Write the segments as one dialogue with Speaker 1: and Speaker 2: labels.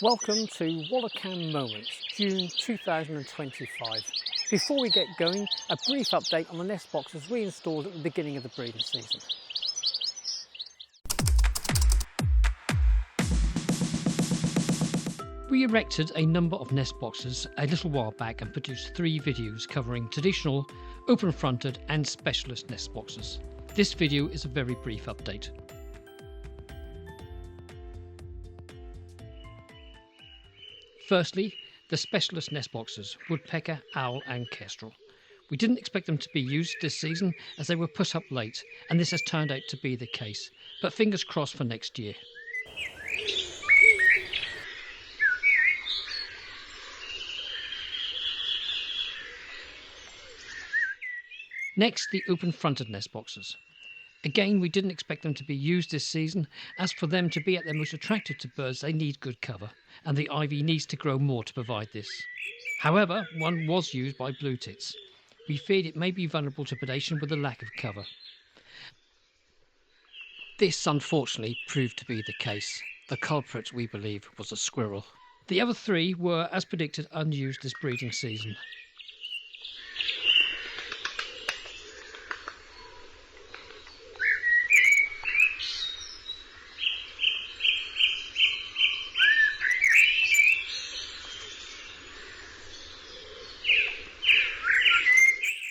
Speaker 1: Welcome to Wallow Cam Moments, June 2025. Before we get going, a brief update on the nest boxes we installed at the beginning of the breeding season.
Speaker 2: We erected a number of nest boxes a little while back and produced 3 videos covering traditional, open-fronted and specialist nest boxes. This video is a very brief update. Firstly, the specialist nest boxes, woodpecker, owl and kestrel. We didn't expect them to be used this season as they were put up late, and this has turned out to be the case, but fingers crossed for next year. Next, the open-fronted nest boxes. Again, we didn't expect them to be used this season, as for them to be at their most attractive to birds, they need good cover, and the ivy needs to grow more to provide this. However, one was used by blue tits. We feared it may be vulnerable to predation with a lack of cover. This unfortunately proved to be the case. The culprit, we believe, was a squirrel. The other 3 were, as predicted, unused this breeding season.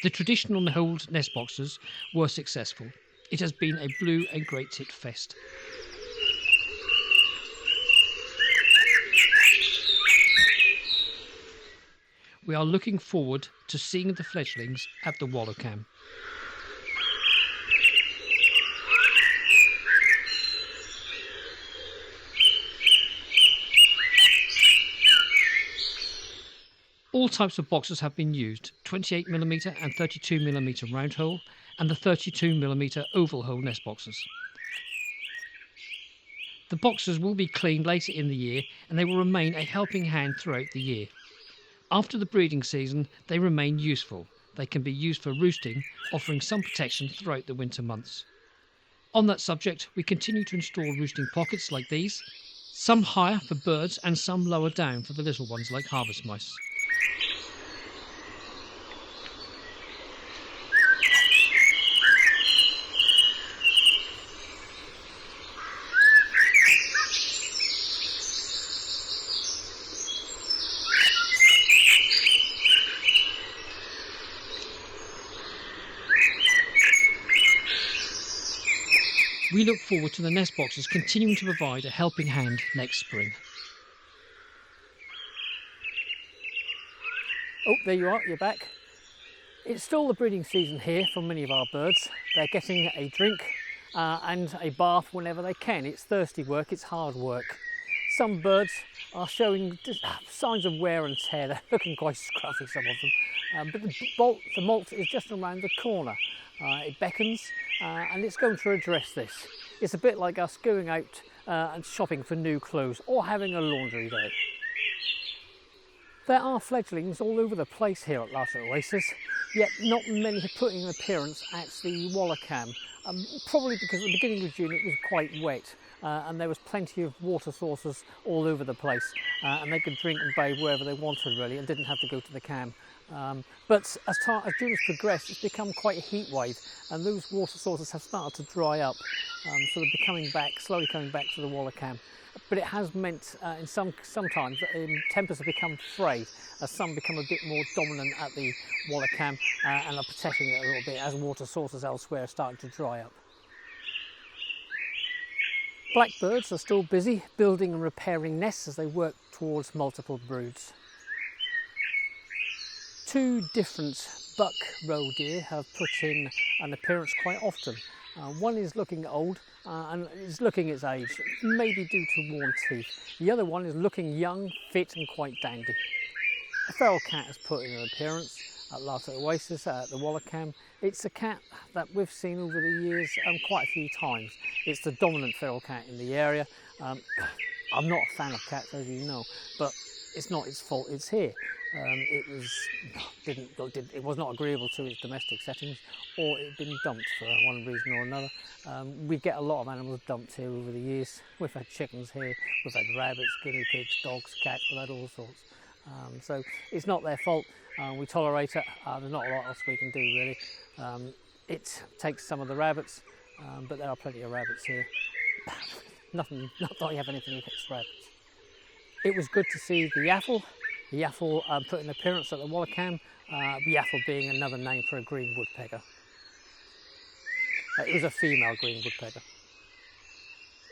Speaker 2: The traditional hold nest boxes were successful. It has been a blue and great tit fest. We are looking forward to seeing the fledglings at the Wallow Cam. All types of boxes have been used, 28mm and 32mm round hole and the 32mm oval hole nest boxes. The boxes will be cleaned later in the year and they will remain a helping hand throughout the year. After the breeding season, they remain useful. They can be used for roosting, offering some protection throughout the winter months. On that subject, we continue to install roosting pockets like these, some higher for birds and some lower down for the little ones like harvest mice. We look forward to the nest boxes continuing to provide a helping hand next spring.
Speaker 1: Oh, there you are, you're back. It's still the breeding season here for many of our birds. They're getting a drink and a bath whenever they can. It's thirsty work, it's hard work. Some birds are showing signs of wear and tear. They're looking quite scruffy, some of them. But the molt is just around the corner. It beckons and it's going to address this. It's a bit like us going out and shopping for new clothes or having a laundry day. There are fledglings all over the place here at Wallow Oasis, yet not many have put in an appearance at the Wallow Cam. Probably because at the beginning of June it was quite wet and there was plenty of water sources all over the place and they could drink and bathe wherever they wanted really and didn't have to go to the cam. But as June has progressed, it's become quite a heat wave and those water sources have started to dry up, so they're coming back, slowly coming back to the Wallow Cam. But it has meant sometimes that tempers have become frayed as some become a bit more dominant at the Wallow Cam and are protecting it a little bit as water sources elsewhere are starting to dry up. Blackbirds are still busy building and repairing nests as they work towards multiple broods. 2 different buck roe deer have put in an appearance quite often. One is looking old and is looking its age, maybe due to worn teeth. The other one is looking young, fit and quite dandy. A feral cat has put in an appearance at Wallow Oasis at the Wallow Cam. It's a cat that we've seen over the years quite a few times. It's the dominant feral cat in the area. I'm not a fan of cats, as you know, but it's not its fault it's here. It was not agreeable to its domestic settings, or it had been dumped for one reason or another. We get a lot of animals dumped here over the years. We've had chickens here, we've had rabbits, guinea pigs, dogs, cats, we've had all sorts. So it's not their fault. We tolerate it. There's not a lot else we can do really. It takes some of the rabbits, but there are plenty of rabbits here. Not that I have anything against rabbits. It was good to see the yaffle. The yaffle put an appearance at the Wallow Cam, the yaffle being another name for a green woodpecker. It was a female green woodpecker.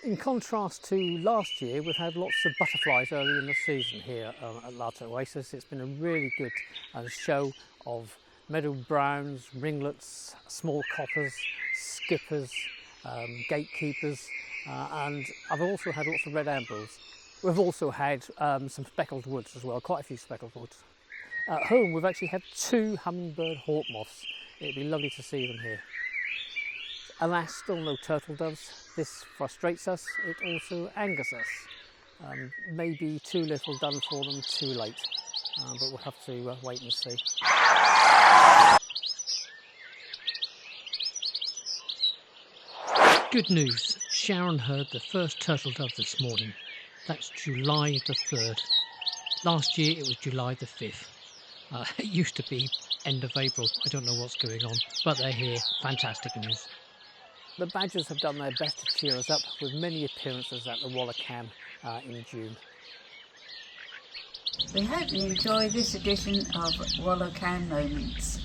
Speaker 1: In contrast to last year, we've had lots of butterflies early in the season here at Wallow Oasis. It's been a really good show of meadow browns, ringlets, small coppers, skippers, gatekeepers, and I've also had lots of red ambrels. We've also had some speckled woods as well, quite a few speckled woods. At home we've actually had 2 hummingbird hawk moths. It'd be lovely to see them here. Alas, still no turtle doves. This frustrates us, it also angers us. Maybe too little done for them too late, but we'll have to wait and see.
Speaker 2: Good news, Sharon heard the first turtle dove this morning. That's July the 3rd. Last year it was July the 5th. It used to be end of April. I don't know what's going on, but they're here. Fantastic news.
Speaker 1: The badgers have done their best to cheer us up with many appearances at the Wallow Cam in June.
Speaker 3: We hope you enjoy this edition of Wallow Cam Moments.